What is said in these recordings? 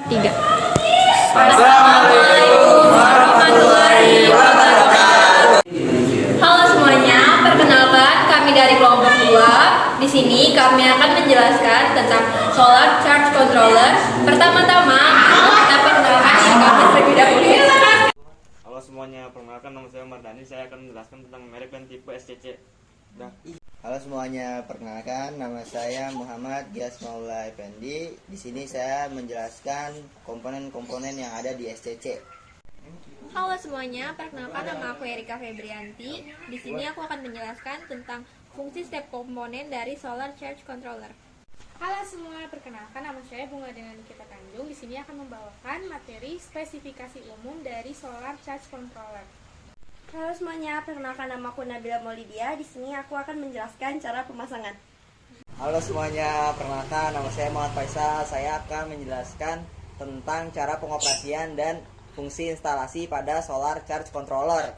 Tiga. Assalamualaikum warahmatullahi wabarakatuh. Halo semuanya, perkenalkan kami dari kelompok 2. Di sini kami akan menjelaskan tentang solar charge controller. Pertama-tama, kita perkenalkan diri kami terlebih dahulu. Halo semuanya, perkenalkan nama saya Mardani. Saya akan menjelaskan tentang merek dan tipe SCC. Halo semuanya, perkenalkan nama saya Muhammad Gias Maula Effendi. Di sini saya menjelaskan komponen-komponen yang ada di SCC. Halo semuanya, perkenalkan nama aku Erika Febrianti. Di sini aku akan menjelaskan tentang fungsi setiap komponen dari solar charge controller. Halo semua, perkenalkan nama saya Bunga Dena Nikita Tanjung. Di sini akan membawakan materi spesifikasi umum dari solar charge controller. Halo semuanya, perkenalkan nama aku Nabila Maulidia. Di sini aku akan menjelaskan cara pemasangan. Halo semuanya, perkenalkan nama saya Muhammad Faisal. Saya akan menjelaskan tentang cara pengoperasian dan fungsi instalasi pada solar charge controller.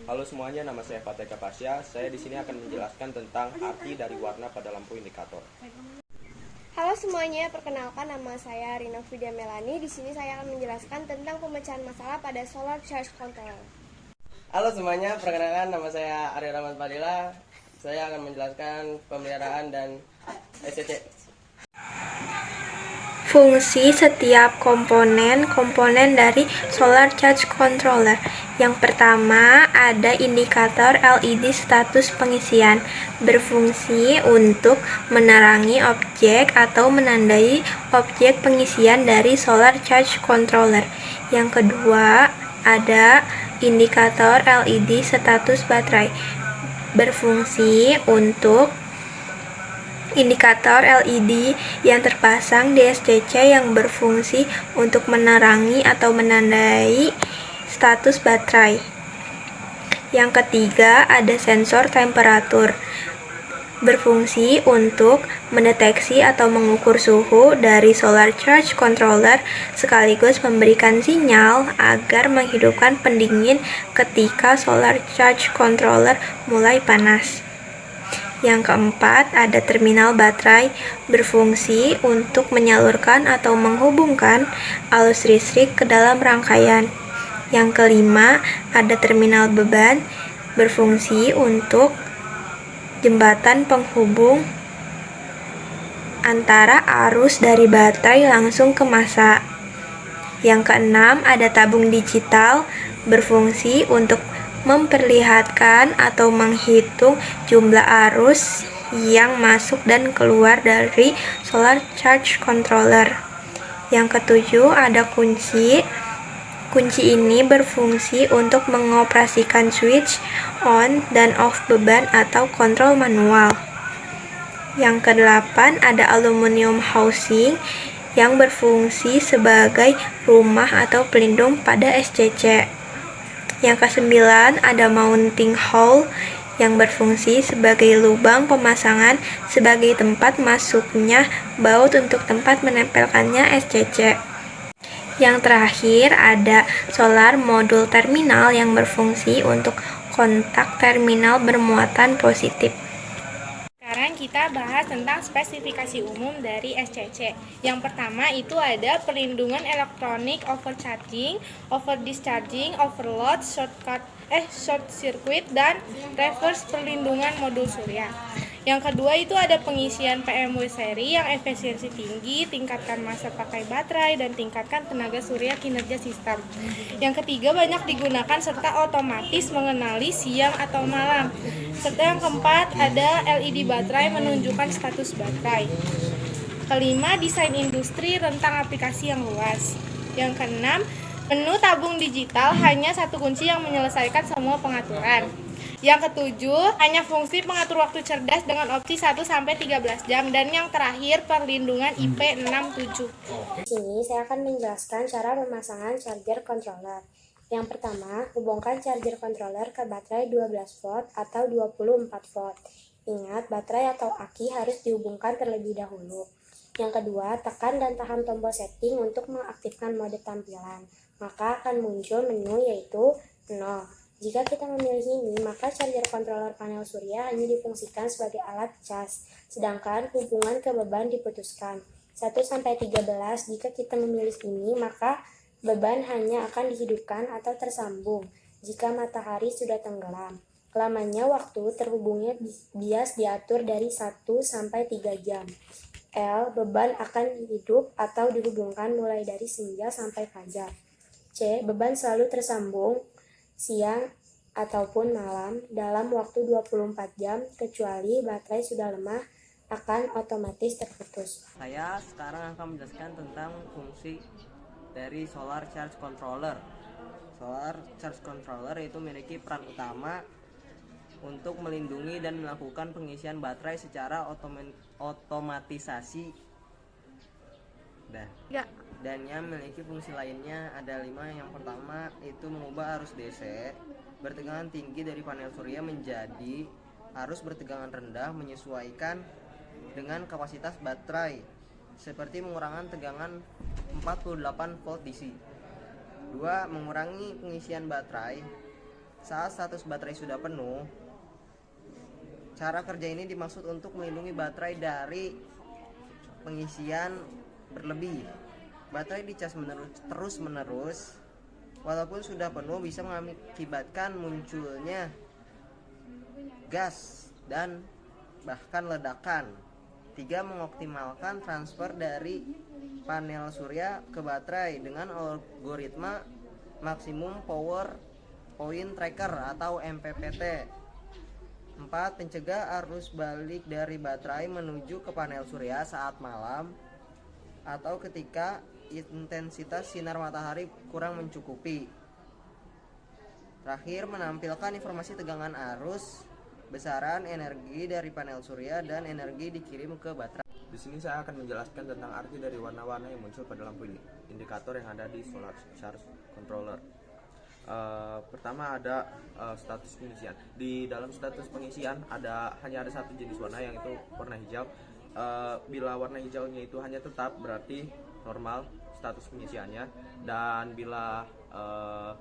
Halo semuanya, nama saya Fateka Pasya. Saya di sini akan menjelaskan tentang arti dari warna pada lampu indikator. Halo semuanya, perkenalkan nama saya Rina Fidia Melani. Di sini saya akan menjelaskan tentang pemecahan masalah pada solar charge controller. Halo semuanya, perkenalkan nama saya Arya Rahmat Fadila. Saya akan menjelaskan pemeliharaan dan SCC. Fungsi setiap komponen dari solar charge controller. Yang pertama, ada indikator LED status pengisian, berfungsi untuk menerangi objek atau menandai objek pengisian dari solar charge controller. Yang kedua, ada indikator LED status baterai, berfungsi untuk indikator LED yang terpasang di SCC yang berfungsi untuk menerangi atau menandai status baterai. Yang ketiga, ada sensor temperatur, berfungsi untuk mendeteksi atau mengukur suhu dari solar charge controller sekaligus memberikan sinyal agar menghidupkan pendingin ketika solar charge controller mulai panas. Yang keempat, ada terminal baterai, berfungsi untuk menyalurkan atau menghubungkan arus listrik ke dalam rangkaian. Yang kelima, ada terminal beban, berfungsi untuk jembatan penghubung antara arus dari baterai langsung ke massa. Yang keenam, ada tabung digital, berfungsi untuk memperlihatkan atau menghitung jumlah arus yang masuk dan keluar dari solar charge controller. Yang ketujuh, ada kunci. Kunci ini berfungsi untuk mengoperasikan switch on dan off beban atau kontrol manual. Yang kedelapan, ada aluminium housing yang berfungsi sebagai rumah atau pelindung pada SCC. Yang kesembilan, ada mounting hole yang berfungsi sebagai lubang pemasangan sebagai tempat masuknya baut untuk tempat menempelkannya SCC. Yang terakhir, ada solar modul terminal yang berfungsi untuk kontak terminal bermuatan positif. Sekarang kita bahas tentang spesifikasi umum dari SCC. Yang pertama itu ada perlindungan elektronik overcharging, overdischarging, overload, short circuit, dan reverse perlindungan modul surya. Yang kedua itu ada pengisian PMW seri yang efisiensi tinggi, tingkatkan massa pakai baterai, dan tingkatkan tenaga surya kinerja sistem. Yang ketiga banyak digunakan serta otomatis mengenali siang atau malam. Serta yang keempat ada LED baterai menunjukkan status baterai. Kelima, desain industri rentang aplikasi yang luas. Yang keenam, menu tabung digital hanya satu kunci yang menyelesaikan semua pengaturan. Yang ketujuh, hanya fungsi pengatur waktu cerdas dengan opsi 1-13 jam. Dan yang terakhir, perlindungan IP67. Di sini saya akan menjelaskan cara pemasangan charger controller. Yang pertama, hubungkan charger controller ke baterai 12 volt atau 24 volt. Ingat, baterai atau aki harus dihubungkan terlebih dahulu. Yang kedua, tekan dan tahan tombol setting untuk mengaktifkan mode tampilan. Maka akan muncul menu yaitu 0. Jika kita memilih ini, maka charger controller panel surya hanya difungsikan sebagai alat cas, sedangkan hubungan ke beban diputuskan. 1-13. Jika kita memilih ini, maka beban hanya akan dihidupkan atau tersambung jika matahari sudah tenggelam. Lamanya waktu terhubungnya bias diatur dari 1-3 jam. L. Beban akan hidup atau dihubungkan mulai dari senja sampai fajar. C. Beban selalu tersambung siang ataupun malam dalam waktu 24 jam kecuali baterai sudah lemah akan otomatis terputus. Saya sekarang akan menjelaskan tentang fungsi dari Solar Charge Controller. Solar Charge Controller itu memiliki peran utama untuk melindungi dan melakukan pengisian baterai secara otomatisasi. Dan yang memiliki fungsi lainnya ada 5. Yang pertama itu mengubah arus DC bertegangan tinggi dari panel surya menjadi arus bertegangan rendah menyesuaikan dengan kapasitas baterai, seperti mengurangi tegangan 48 volt DC. 2. Mengurangi pengisian baterai saat status baterai sudah penuh. Cara kerja ini dimaksud untuk melindungi baterai dari pengisian berlebih. Baterai dicas terus-menerus walaupun sudah penuh bisa mengakibatkan munculnya gas dan bahkan ledakan. 3. Mengoptimalkan transfer dari panel surya ke baterai dengan algoritma Maximum Power Point Tracker atau MPPT. 4. Mencegah arus balik dari baterai menuju ke panel surya saat malam atau ketika intensitas sinar matahari kurang mencukupi. Terakhir, menampilkan informasi tegangan arus, besaran energi dari panel surya dan energi dikirim ke baterai. Di sini saya akan menjelaskan tentang arti dari warna-warna yang muncul pada lampu indikator yang ada di Solar Charge Controller. Pertama ada status pengisian. Di dalam status pengisian hanya ada satu jenis warna, yang itu warna hijau. Bila warna hijaunya itu hanya tetap, berarti normal status pengisiannya, dan bila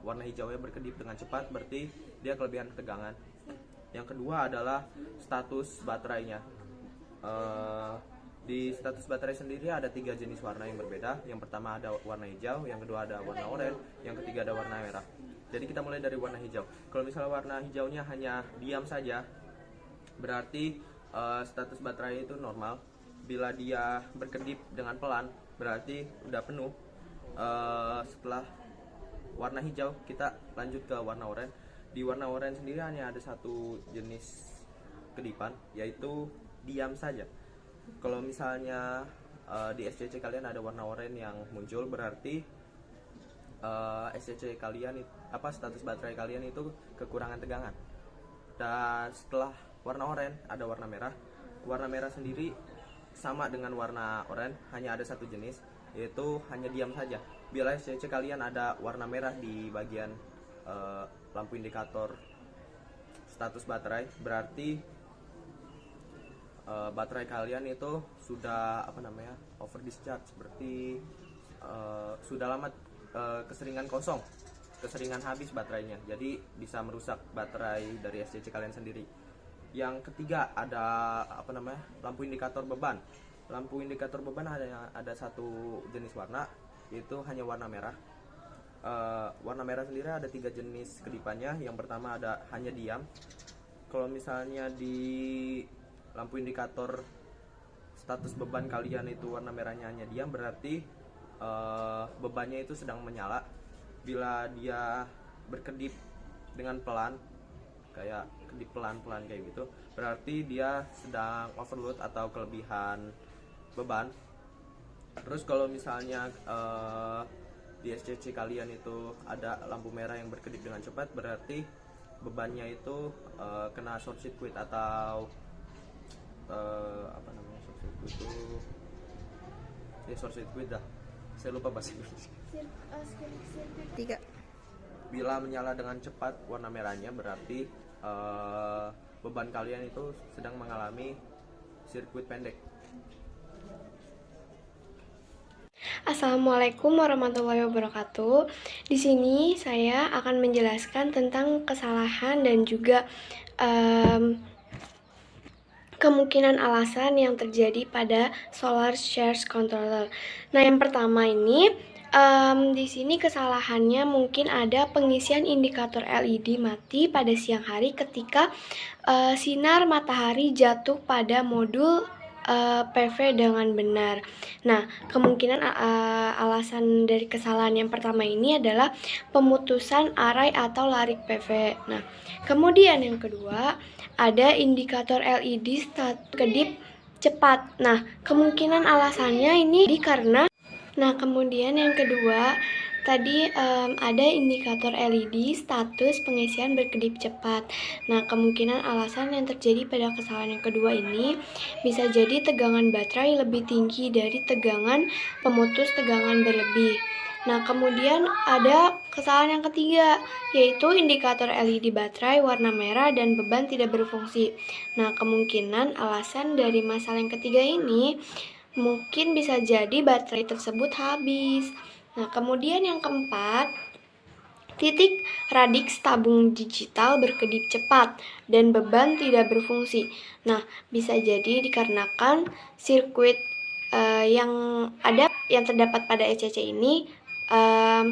warna hijaunya berkedip dengan cepat, berarti dia kelebihan tegangan. Yang kedua adalah status baterainya. Di status baterai sendiri ada 3 jenis warna yang berbeda. Yang pertama ada warna hijau, yang kedua ada warna oranye, yang ketiga ada warna merah. Jadi kita mulai dari warna hijau. Kalau misalnya warna hijaunya hanya diam saja, berarti status baterai itu normal. Bila dia berkedip dengan pelan, berarti udah penuh. Setelah warna hijau, kita lanjut ke warna oranye. Di warna oranye sendiri hanya ada satu jenis kedipan, yaitu diam saja. Kalau misalnya di SCC kalian ada warna oranye yang muncul, berarti SCC kalian status baterai kalian itu kekurangan tegangan. Dan setelah warna oranye ada warna merah. Warna merah sendiri sama dengan warna oranye, hanya ada satu jenis, yaitu hanya diam saja. Bila SCC kalian ada warna merah di bagian lampu indikator status baterai, berarti baterai kalian itu sudah over discharge, berarti sudah lama keseringan kosong, keseringan habis baterainya, jadi bisa merusak baterai dari SCC kalian sendiri. Yang ketiga ada lampu indikator beban. Lampu indikator beban ada satu jenis warna, yaitu hanya warna merah. Warna merah sendiri ada 3 jenis kedipannya. Yang pertama ada hanya diam. Kalau misalnya di lampu indikator status beban kalian itu warna merahnya hanya diam, berarti bebannya itu sedang menyala. Bila dia berkedip dengan pelan, kayak kedip pelan-pelan kayak gitu, berarti dia sedang overload atau kelebihan beban. Terus kalau misalnya di SCC kalian itu ada lampu merah yang berkedip dengan cepat, berarti bebannya itu kena short circuit atau short circuit dah. Saya lupa bahasa Inggris. 3. Bila menyala dengan cepat warna merahnya, berarti beban kalian itu sedang mengalami sirkuit pendek. Assalamualaikum warahmatullahi wabarakatuh. Di sini saya akan menjelaskan tentang kesalahan dan juga kemungkinan alasan yang terjadi pada solar charge controller. Nah, yang pertama ini di sini kesalahannya mungkin ada pengisian indikator LED mati pada siang hari ketika sinar matahari jatuh pada modul PV dengan benar. Nah, kemungkinan alasan dari kesalahan yang pertama ini adalah pemutusan arai atau larik PV. Nah, kemudian yang kedua ada indikator LED kedip cepat. Nah, kemungkinan alasannya ini karena kemudian yang kedua tadi ada indikator LED status pengisian berkedip cepat. Nah, kemungkinan alasan yang terjadi pada kesalahan yang kedua ini bisa jadi tegangan baterai lebih tinggi dari tegangan pemutus tegangan berlebih. Nah, kemudian ada kesalahan yang ketiga, yaitu indikator LED baterai warna merah dan beban tidak berfungsi. Nah, kemungkinan alasan dari masalah yang ketiga ini mungkin bisa jadi baterai tersebut habis. Nah, kemudian yang keempat, titik radix tabung digital berkedip cepat dan beban tidak berfungsi. Nah, bisa jadi dikarenakan sirkuit yang terdapat pada SCC ini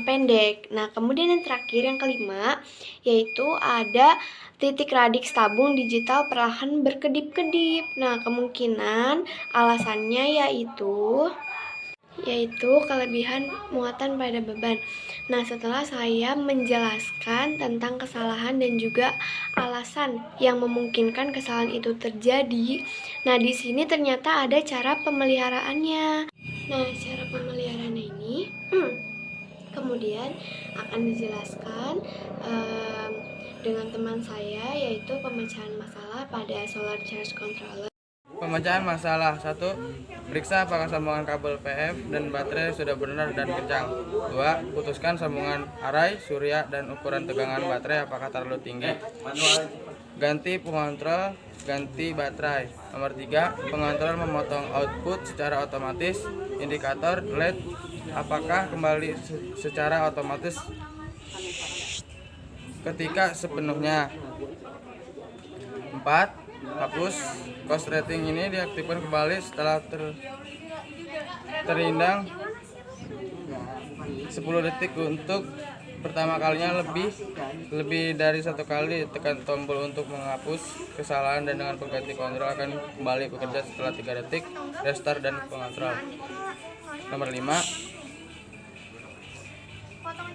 pendek. Nah, kemudian yang terakhir yang kelima yaitu ada titik radix tabung digital perlahan berkedip-kedip. Nah, kemungkinan alasannya yaitu kelebihan muatan pada beban. Nah, setelah saya menjelaskan tentang kesalahan dan juga alasan yang memungkinkan kesalahan itu terjadi, nah di sini ternyata ada cara pemeliharaannya. Nah, cara pemeliharaannya ini kemudian akan dijelaskan dengan teman saya, yaitu pemecahan masalah pada solar charge controller. Pemecahan masalah 1. Periksa apakah sambungan kabel PF dan baterai sudah benar dan kencang. 2. Putuskan sambungan arai, surya, dan ukuran tegangan baterai apakah terlalu tinggi. Ganti pengontrol, ganti baterai. Nomor 3. Pengontrol memotong output secara otomatis. Indikator LED apakah kembali secara otomatis ketika sepenuhnya. 4. Hapus cost rating ini diaktifkan kembali setelah terindang 10 detik untuk pertama kalinya lebih dari 1 kali. Tekan tombol untuk menghapus kesalahan dan dengan pengganti kontrol akan kembali bekerja setelah 3 detik. Restart dan pengontrol. Nomor 5.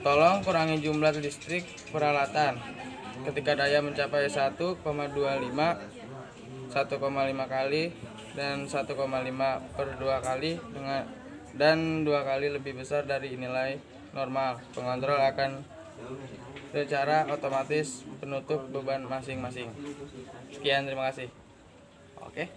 Tolong kurangi jumlah listrik peralatan ketika daya mencapai 1,5 kali dan 1,5 per 2 kali dan 2 kali lebih besar dari nilai normal. Pengontrol akan secara otomatis penutup beban masing-masing. Sekian, terima kasih. Oke.